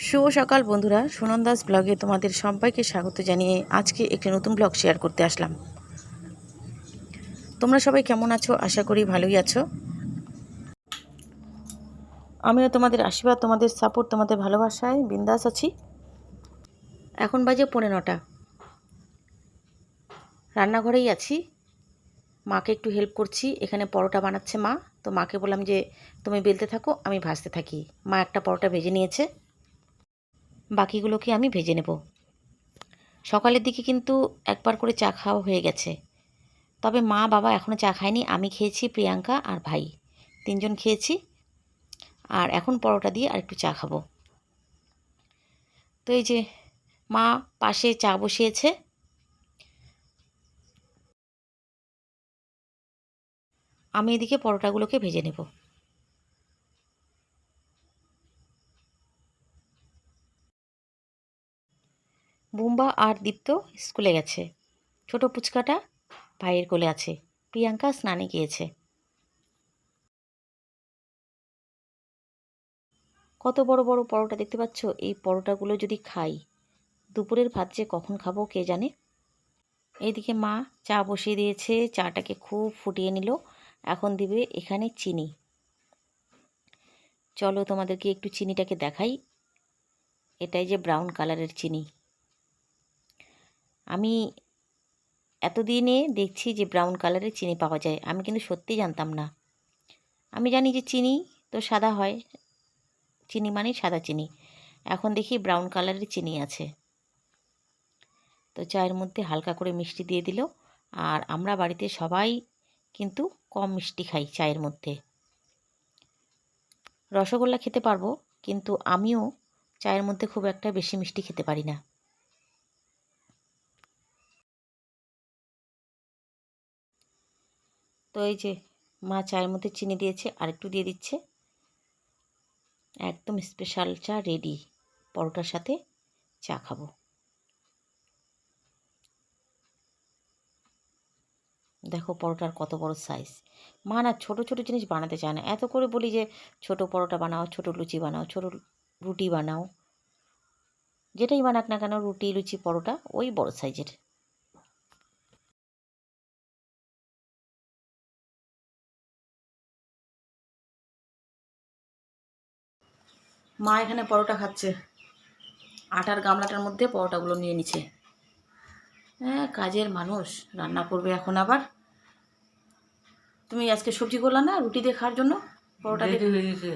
শুভ সকাল বন্ধুরা, সুনন্দাস ব্লগে তোমাদের সবাইকে স্বাগত জানিয়ে আজকে একটি নতুন ব্লগ শেয়ার করতে আসলাম। তোমরা সবাই কেমন আছো? আশা করি ভালোই আছো। আমিও তোমাদের আশীর্বাদ, তোমাদের সাপোর্ট, তোমাদের ভালোবাসায় বিন্দাস আছি। এখন বাজে 9:45। রান্নাঘরেই আছি, মাকে একটু হেল্প করছি। এখানে পরোটা বানাচ্ছে মা, তো মাকে বললাম যে তুমি বেলতে থাকো, আমি ভাজতে থাকি। মা একটা পরোটা ভেজে নিয়েছে, বাকিগুলোকে আমি ভেজে নেব। সকালের দিকে কিন্তু একবার করে চা খাওয়া হয়ে গেছে, তবে মা বাবা এখনও চা খায়নি। আমি খেয়েছি, প্রিয়াঙ্কা আর ভাই, 3জন খেয়েছি। আর এখন পরোটা দিয়ে আর একটু চা খাবো। তো এই যে মা পাশে চা বসিয়েছে, আমি এদিকে পরোটাগুলোকে ভেজে নেব। বুম্বা আর দীপ্ত স্কুলে গেছে, ছোট পুচকাটা ভাইয়ের কোলে আছে, প্রিয়াঙ্কা স্নানে গিয়েছে। কত বড় বড় পরোটা দেখতে পাচ্ছ? এই পরোটাগুলো যদি খাই, দুপুরের ভাত যে কখন খাবো কে জানে। এইদিকে মা চা বসিয়ে দিয়েছে, চাটাকে খুব ফুটিয়ে নিল। এখন দিবে এখানে চিনি। চলো তোমাদেরকে একটু চিনিটাকে দেখাই। এটাই যে ব্রাউন কালারের চিনি। আমি এতদিনে দেখছি যে ব্রাউন কালারের চিনি পাওয়া যায়, আমি কিন্তু সত্যিই জানতাম না। আমি জানি যে চিনি তো সাদা হয়, চিনি মানে সাদা চিনি। এখন দেখি ব্রাউন কালারের চিনি আছে। তো চায়ের মধ্যে হালকা করে মিষ্টি দিয়ে দিল। আর আমরা বাড়িতে সবাই কিন্তু কম মিষ্টি খাই চায়ের মধ্যে। রসগোল্লা খেতে পারবো, কিন্তু আমিও চায়ের মধ্যে খুব একটা বেশি মিষ্টি খেতে পারি না। তো এই যে মা চায়ের মধ্যে চিনি দিয়েছে, আর একটু দিয়ে দিচ্ছে। একদম স্পেশাল চা রেডি। পরোটার সাথে চা খাবো। দেখো পরোটার কত বড় সাইজ। মা না ছোট ছোট জিনিস বানাতে চায় না। এত করে বলি যে ছোট পরোটা বানাও, ছোট লুচি বানাও, ছোট রুটি বানাও, যেটাই বানাক না কেন, রুটি লুচি পরোটা ওই বড় সাইজের। মা এখানে পরোটা খাচ্ছে, আটার গামলাটার মধ্যে পরোটাগুলো নিয়ে নিচ্ছে। হ্যাঁ, কাজের মানুষ, রান্না করবে এখন আবার। তুমি আজকে সবজি করলা না রুটি দিয়ে খাওয়ার জন্য? পরোটা দেরি দিয়ে। হয়ে গেছে,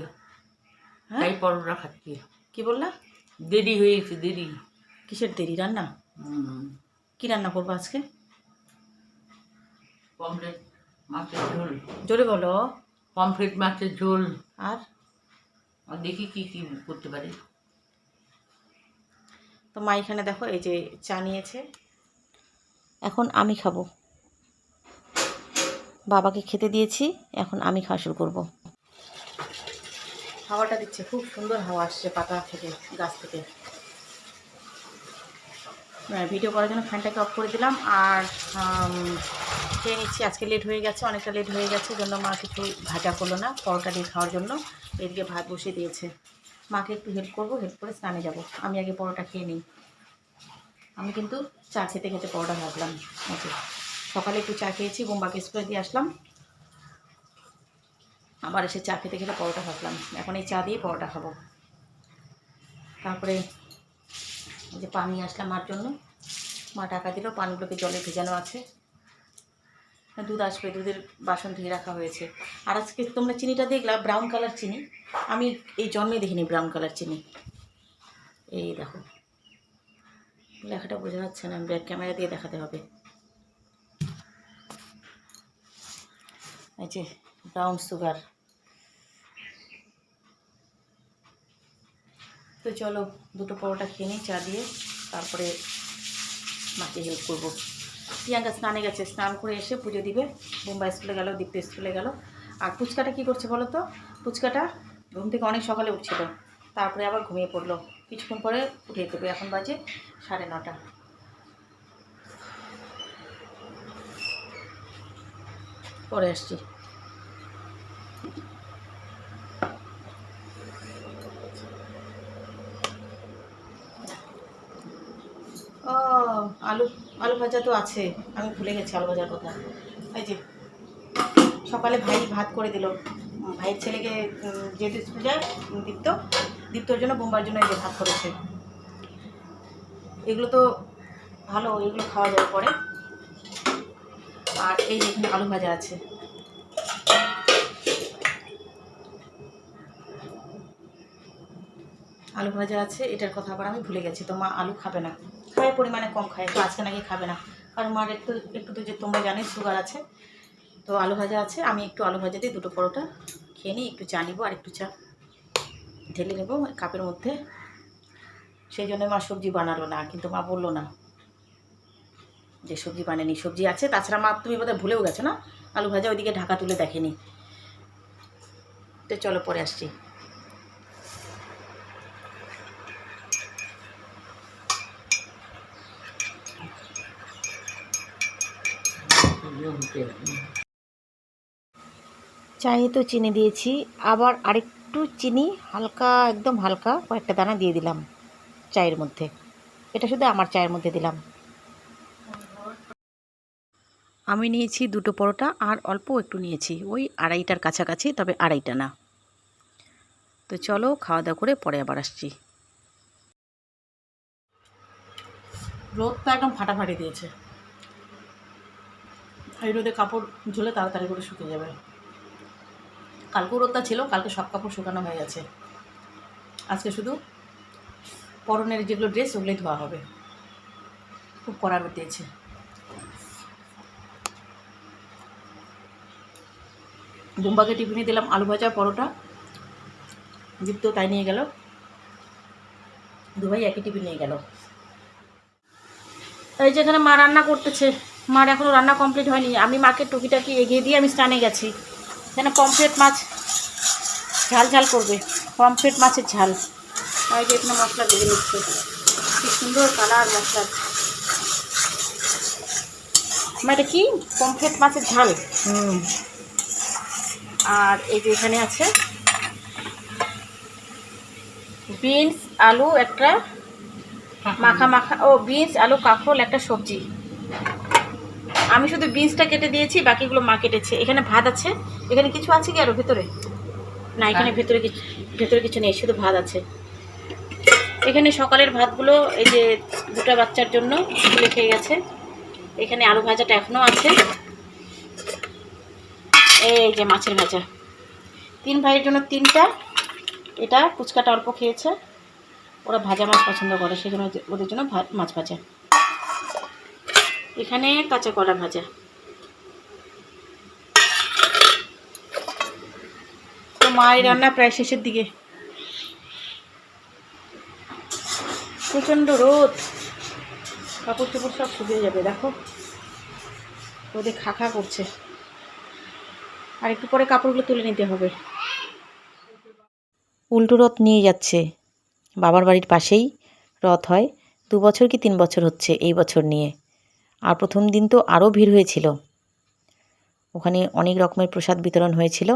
হ্যাঁ, তাই পরোটা খাচ্ছি। কি বললা? দেরি হয়ে গেছে, দেরি। কিসের দেরি? রান্না? কি রান্না করবো আজকে? পমফ্রেট মাছের ঝোল। জোরে বলো। পমফ্রেট মাছের ঝোল। আর আর দেখি কি কি করতে পারি। তো মা এখানে দেখো এই যে চা নিয়েছে, এখন আমি খাবো। বাবাকে খেতে দিয়েছি, এখন আমি খাওয়া শুরু করবো। হাওয়াটা দিচ্ছে, খুব সুন্দর হাওয়া আসছে পাতা থেকে, গাছ থেকে। ভিডিও করার জন্য ফ্যানটাকে অফ করে দিলাম। আর খেয়ে নিচ্ছি। আজকে লেট হয়ে গেছে, অনেকটা লেট হয়ে গেছে, জন্য মা কিছু ভাজা করলো না, পরোটা দিয়ে খাওয়ার জন্য এদিকে ভাত বসিয়ে দিয়েছে। মাকে একটু হেল্প করবো, হেল্প করে স্নানে যাব। আমি আগে পরোটা খেয়ে নিই। আমি কিন্তু চা খেতে খেতে পরোটা ভাবলাম। ওকে, সকালে একটু চা খেয়েছি, বোম্বাকে স্কুলে দিয়ে আসলাম, আবার এসে চা খেতে খেতে পরোটা ভাবলাম। এখন এই চা দিয়ে পরোটা খাবো। তারপরে এই যে পানি আসলাম মার জন্য, মা টাকা দিল, পানগুলোকে জলে ভেজানো আছে। দুধ আসবে, দুধের বাসন ধুয়ে রাখা হয়েছে। আর আজকে তোমরা চিনিটা দেখলা ব্রাউন কালার চিনি, আমি এই জন্মে দেখিনি ব্রাউন কালার চিনি। এই দেখো, লেখাটা বোঝা যাচ্ছে না, ব্যাক ক্যামেরা দিয়ে দেখাতে হবে। এই যে ব্রাউন সুগার। তো চলো দুটো পরোটা খেয়ে নিই চা দিয়ে, তারপরে মাকে হেল্প করবো। প্রিয়াঙ্কা স্নানে গেছে, স্নান করে এসে পুজো দিবে। বোম্বাই স্কুলে গেল, দীপ্ত স্কুলে গেল। আর পুচকাটা কী করছে বলো তো? পুচকাটা ঘুম থেকে অনেক সকালে উঠছিল, তারপরে আবার ঘুমিয়ে পড়লো। কিছুক্ষণ পরে উঠিয়ে দেবে, এখন বাজে 9:30। পরে আসছি। আলু আলু ভাজা তো আছে, আমি ভুলে গেছি আলু ভাজার কথা। এই যে সকালে ভাই ভাত করে দিল, ভাইয়ের ছেলেকে যেহেতু স্কুল যায় দীপ্তর জন্য বোম্বার জন্য এই যে ভাত করেছে। এগুলো তো ভালো, এগুলো খাওয়া যাবে পরে। আর এই যে এখানে আলু ভাজা আছে, আলু ভাজা আছে, এটার কথা আবার আমি ভুলে গেছি। তো মা আলু খাবে না, খায় পরিমাণে কম খায়, তো আজকে নাকি খাবে না, কারণ মার একটু তো যে তোমরা জানোই সুগার আছে। তো আলু ভাজা আছে, আমি একটু আলু ভাজা দিয়ে দুটো পরোটা খেয়ে নিই, একটু চা নিবো আর একটু চা ঢেলে নেবো কাপের মধ্যে। সেই জন্য মা সবজি বানালো না, কিন্তু মা বললো না যে সবজি বানানি, সবজি আছে। তাছাড়া মা তুমি বোধহয় ভুলেও গেছো না, আলু ভাজা ওইদিকে ঢাকা তুলে দেখেনি। তো চলো পরে আসছি। চায়ে তো চিনি দিয়েছি, আবার আরেকটু চিনি হালকা, একদম হালকা কয়েকটা দানা দিয়ে দিলাম চায়ের মধ্যে। এটা শুধু আমার চায়ের মধ্যে দিলাম। আমি নিয়েছি দুটো পরোটা আর অল্প একটু নিয়েছি, ওই আড়াইটার কাছাকাছি, তবে আড়াইটা না। তো চলো খাওয়া দাওয়া করে পরে আবার আসছি। রোদটা একদম ফাটাফাটি দিয়েছে, এই রোদে কাপড় ঝুলে তাড়াতাড়ি করে শুকিয়ে যাবে। কালকেও রোদটা ছিল, কালকে সব কাপড় শুকানো হয়ে গেছে, আজকে শুধু পরনের যেগুলো ড্রেস ওগুলোই ধোয়া হবে। খুব কড়া রোদ দিয়েছে। বুম্বাকে টিফিনে দিলাম আলু ভাজা পরোটা, দীপ্ত তাই নিয়ে গেল, দুভাই একই টিফিন নিয়ে গেল। এই যেখানে মা রান্না করতেছে, মার এখনও রান্না কমপ্লিট হয়নি। আমি মাকে টুকিটাকি এগিয়ে দিয়ে আমি স্নানে গেছি। এখানে পমফ্রেট মাছ ঝাল ঝাল করবে, পমফ্রেট মাছের ঝাল। আর যে এখানে মশলা দিয়ে নিচ্ছে, কি সুন্দর কালার মশলা। মা এটা কি পমফ্রেট মাছের ঝাল? আর এই যে এখানে আছে বিনস আলু একটা মাখা মাখা, ও বিনস আলু কাঁকরোল একটা সবজি। আমি শুধু বিনসটা কেটে দিয়েছি, বাকিগুলো মা কেটেছে। এখানে ভাত আছে, এখানে কিছু আছে কি আরও ভেতরে? না, এখানে ভেতরে কিছু নেই, শুধু ভাত আছে। এখানে সকালের ভাতগুলো এই যে দুটো বাচ্চার জন্য স্কুলে খেয়ে গেছে। এখানে আলু ভাজাটা এখনও আছে, এই যে মাছের ভাজা। 3 ভাইয়ের জন্য 3টা, এটা ফুচকাটা অল্প খেয়েছে, ওরা ভাজা মাছ পছন্দ করে, সেই জন্য ওদের জন্য মাছ ভাজা। এখানে কাঁচা কলা ভাজা। তো মায়ের রান্না প্রায় শেষের দিকে। প্রচণ্ড রোদ, কাপড় চোপড় সব শুকিয়ে যাবে, দেখো রোদে খা খা করছে। আর একটু পরে কাপড়গুলো তুলে নিতে হবে। উল্টো রথ নিয়ে যাচ্ছে, বাবার বাড়ির পাশেই রথ হয়, 2 বছর কি 3 বছর হচ্ছে এই বছর নিয়ে। আর প্রথম দিন তো আরও ভিড় হয়েছিল, ওখানে অনেক রকমের প্রসাদ বিতরণ হয়েছিল।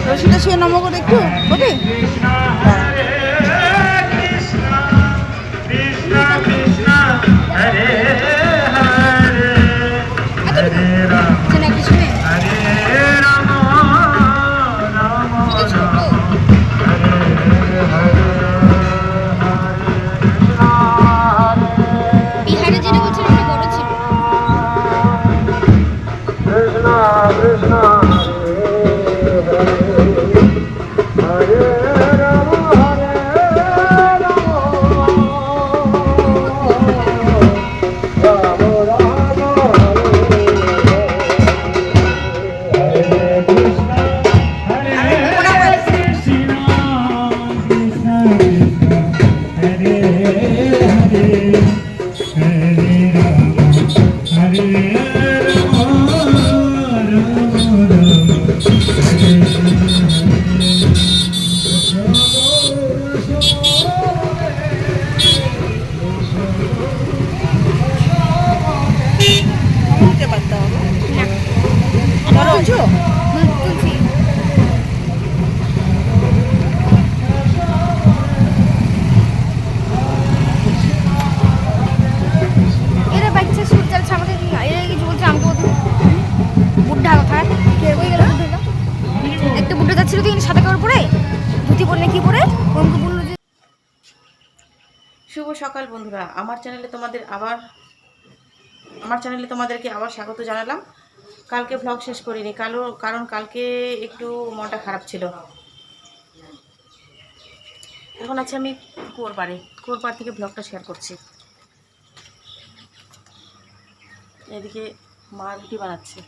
রশিটা শুয়ে নম করে একটু ওঠে। বিহারে যেটা বলছিল ওটা বড় ছিল। বোনকে বললো যে শুভ সকাল বন্ধুরা, আমার চ্যানেলে তোমাদেরকে আবার স্বাগত জানালাম। কালকে ভ্লগ শেষ করিনি কারণ কালকে একটু মনটা খারাপ ছিল। এখন আছে আমি কুয়োরপাড় থেকে ভ্লগটা শেয়ার করছি। এদিকে মা রুটি বানাচ্ছে,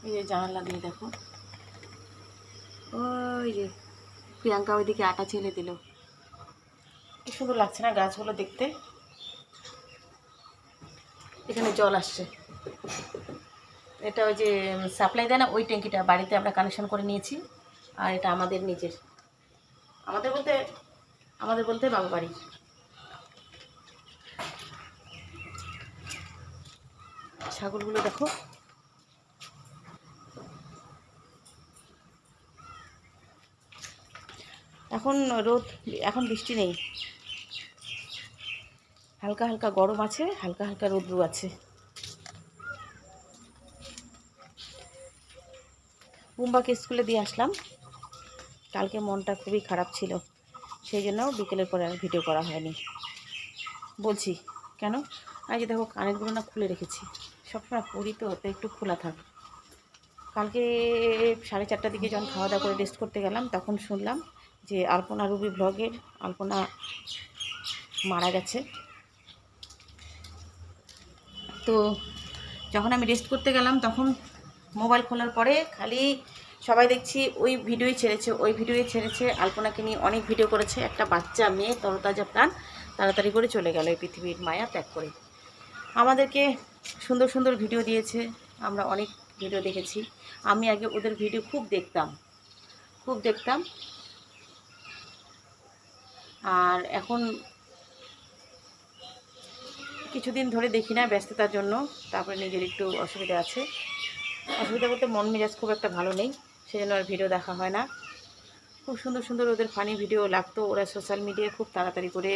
এই যে জানালা দিয়ে দেখো, ওই যে প্রিয়াঙ্কা ওইদিকে আটা চেলে দিল। কি সুন্দর লাগছে না গাছগুলো দেখতে। এখানে জল আসছে, এটা ওই যে সাপ্লাই দেয় না, ওই ট্যাঙ্কিটা বাড়িতে আমরা কানেকশন করে নিয়েছি। আর এটা আমাদের নিজের, আমাদের বলতে বাবা বাড়ি। ছাগলগুলো দেখো, এখন রোদ, এখন বৃষ্টি নেই, হালকা হালকা গরম আছে, হালকা হালকা রৌদ্র আছে। বুম্বাকে স্কুলে দিয়ে আসলাম। কালকে মনটা খুবই খারাপ ছিল, সেই জন্য বিকেলের পরে আর ভিডিও করা হয়নি। বলছি কেন, আজ দেখো কানেরগুলো না খুলে রেখেছি, সবসময় পরি তো একটু খোলা থাক। কালকে 4:30টার দিকে যখন খাওয়া দাওয়া করে রেস্ট করতে গেলাম, তখন শুনলাম যে আলপনা রুবি ব্লগের আলপনা মারা গেছে। তো যখন আমি রেস্ট করতে গেলাম, তখন মোবাইল খোলার পরে খালি সবাই দেখছি ওই ভিডিওই ছেড়েছে। আলপনাকে নিয়ে অনেক ভিডিও করেছে। একটা বাচ্চা মেয়ে তরতাজা প্রাণ তাড়াতাড়ি করে চলে গেল এই পৃথিবীর মায়া ত্যাগ করে। আমাদেরকে সুন্দর সুন্দর ভিডিও দিয়েছে, আমরা অনেক ভিডিও দেখেছি। আমি আগে ওদের ভিডিও খুব দেখতাম, আর এখন কিছুদিন ধরে দেখি না ব্যস্ততার জন্য। তারপরে নিজের একটু অসুবিধা আছে, অসুবিধা বলতে মন মেজাজ খুব একটা ভালো নেই, সেজন্য আর ভিডিও দেখা হয় না। খুব সুন্দর সুন্দর ওদের ফানি ভিডিও লাগতো। ওরা সোশ্যাল মিডিয়ায় খুব তাড়াতাড়ি করে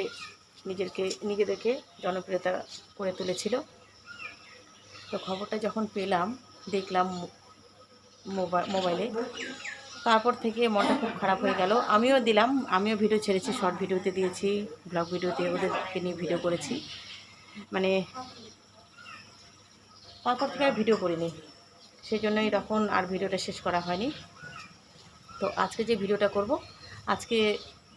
নিজেদেরকে জনপ্রিয়তা করে তুলেছিল। তো খবরটা যখন দেখলাম মোবাইলে, তারপর থেকে মনটা খুব খারাপ হয়ে গেল। আমিও ভিডিও ছেড়েছি, শর্ট ভিডিওতে দিয়েছি, ব্লগ ভিডিওতে ওদেরকে নিয়ে ভিডিও করেছি। মানে তারপর থেকে আর ভিডিও করিনি, সেই জন্যই তখন আর ভিডিওটা শেষ করা হয়নি। তো আজকে যে ভিডিওটা করব, আজকে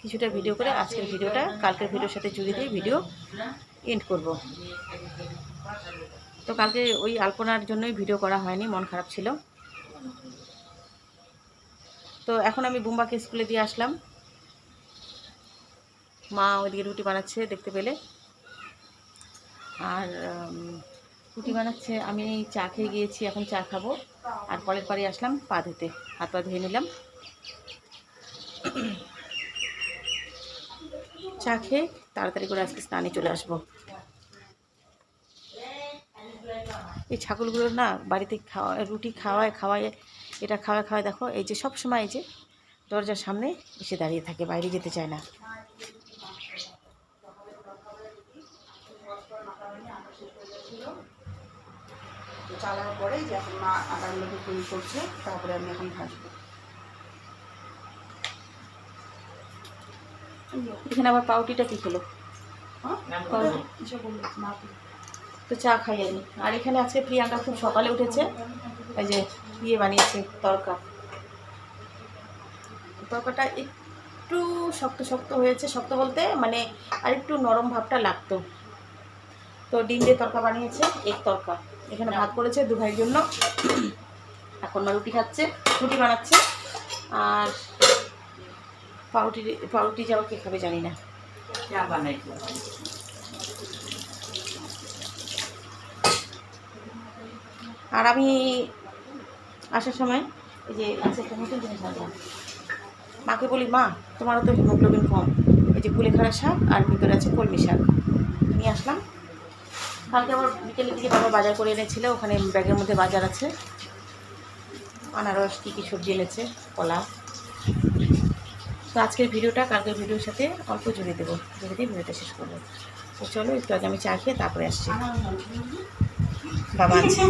কিছুটা ভিডিও করে আজকের ভিডিওটা কালকের ভিডিওর সাথে জুড়ে দিয়ে ভিডিও এন্ড করব। তো কালকে ওই আলপনার জন্যই ভিডিও করা হয়নি, মন খারাপ ছিল। তো এখন আমি বুম্বাকে স্কুলে দিয়ে আসলাম। মা ওইদিকে রুটি বানাচ্ছে দেখতে পেলে, আর রুটি বানাচ্ছে। আমি চা খেয়ে গিয়েছি, এখন চা খাবো। আর কলের পাড়ে আসলাম পা ধুতে, হাত পা ধুয়ে নিলাম। চা খেয়ে তাড়াতাড়ি করে আজকে স্নানে চলে আসবো। এই ছাগলগুলোর না বাড়িতে রুটি খাওয়ায় এটা খাওয়ায় দেখো, এই যে সব সময় এই যে দরজার সামনে এসে দাঁড়িয়ে থাকে, বাইরে যেতে চায় না। চালানোর পরে যে এখন মা আটাগুলোকে তৈরি করছে, তারপরে আমি এখন ভাজবো। এখানে আবার পাউটিটা কি খেলো? তো চা খাই আমি। আর এখানে আজকে প্রিয়াঙ্কা খুব সকালে উঠেছে, এই যে বানিয়েছে তরকাটা একটু শক্ত হয়েছে। শক্ত বলতে মানে আর একটু নরম ভাবটা লাগতো। তো ডিম দিয়ে তরকা বানিয়েছে, এক তরকা। এখানে ভাত করেছে 2 ভাইয়ের জন্য। এখন মা রুটি বানাচ্ছে। আর পাউরুটি যাওয়া কে খাবে জানি না। আর আমি আসার সময় এই যে একটা নতুন জিনিস আনলাম। মাকে বলি, মা তোমারও তো হিমোগ্লোবিন কম, এই যে কুলেখাড়া শাক আর ভিতরে আছে কলমি শাক নিয়ে আসলাম। কালকে আবার বিকেলের দিকে বাবা বাজার করে এনেছিল, ওখানে ব্যাগের মধ্যে বাজার আছে, আনারস কী সবজি এনেছে, কলা। তো আজকের ভিডিওটা কালকের ভিডিওর সাথে অল্প জুড়ে দিয়ে ভিডিওটা শেষ করবো। তো চলো একটু আগে আমি চা খেয়ে তারপরে আসছি। বাবা আছে,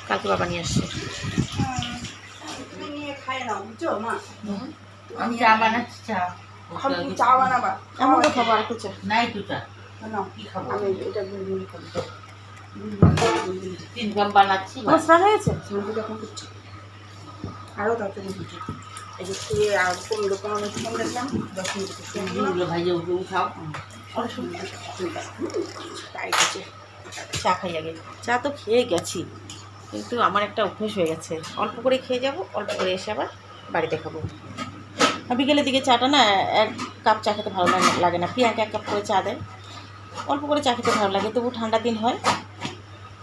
কালকে বাবা নিয়ে আসছে। আমি চা বানাচ্ছি চা। চা বানাবা আমাকে খাবো আর একটু চা। নাই তো চা। না কি খাবো? আমি এটা গুলগুলি করি 3 কাপ বানাচ্ছি। তোমার স্নান হয়েছে? শান্তি যখন করছি আরও তাড়াতাড়ি দিচ্ছি এই যে শুয়ে আর 15-15 মিনিট ফোন দেখলাম 10 মিনিট ডিমগুলো ভাজে উঠাও। টাইট আছে চা খাই আগে। চা তো খেয়ে গেছি, কিন্তু আমার একটা অভ্যেস হয়ে গেছে, অল্প করে খেয়ে যাব, অল্প করে এসে আবার বাড়িতে খাবো। আর বিকেলের দিকে চাটা না, 1 কাপ চা খেতে ভালো লাগে না। প্রিয়াঙ্কা 1 কাপ করে চা দেয়, অল্প করে চা খেতে ভালো লাগে। তবু ঠান্ডা দিন হয়,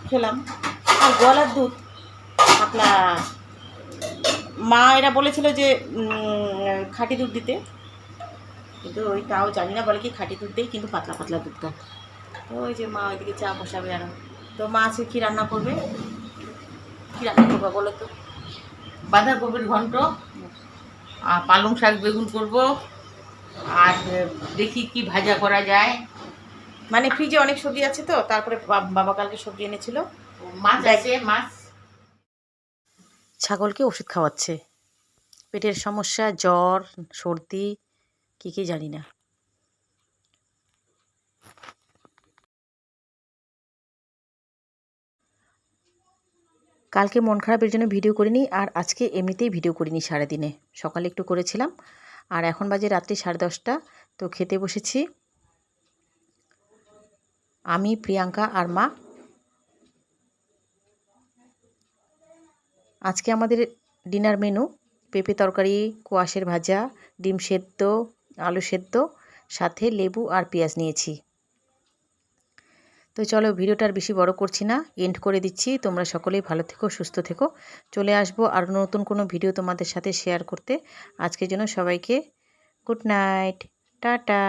খেলাম। আর গোয়ালার দুধ পাতলা, মা এরা বলেছিল যে খাঁটি দুধ দিতে, কিন্তু ওই তাও জানি না, বলে কি খাঁটি দুধ দেয়, কিন্তু পাতলা পাতলা দুধটা। তো ওই যে মা ওইদিকে চা বসাবে আরো। তো মা আজকে কী রান্না করবে? কী রান্না করবে বলো তো? বাঁধাকপির ঘন্ট, আর পালং শাক বেগুন করব, আর দেখি কি ভাজা করা যায়। মানে ফ্রিজে অনেক সবজি আছে তো, তারপরে বাবা কালকে সবজি এনেছিল। মাছ আছে, মাছ। ছাগলকে ওষুধ খাওয়াচ্ছে, পেটের সমস্যা, জ্বর, সর্দি, কী জানি না। কালকে মন খারাপের জন্য ভিডিও করিনি, আর আজকে এমনিতেই ভিডিও করিনি সারাদিনে। সকালে একটু করেছিলাম, আর এখন বাজে রাত্রি 10:30। তো খেতে বসেছি আমি, প্রিয়াঙ্কা আর মা। আজকে আমাদের ডিনার মেনু পেঁপে তরকারি, কোয়াশের ভাজা, ডিম সেদ্ধ, আলু সেদ্ধ, সাথে লেবু আর পেঁয়াজ নিয়েছি। তো চলো, ভিডিওটা আর বেশি বড় করছি না, এন্ড করে দিচ্ছি। তোমরা সকলেই ভালো থেকো, সুস্থ থেকো। চলে আসবো আর নতুন কোনো ভিডিও তোমাদের সাথে শেয়ার করতে। আজকের জন্য সবাইকে গুড নাইট, টাটা।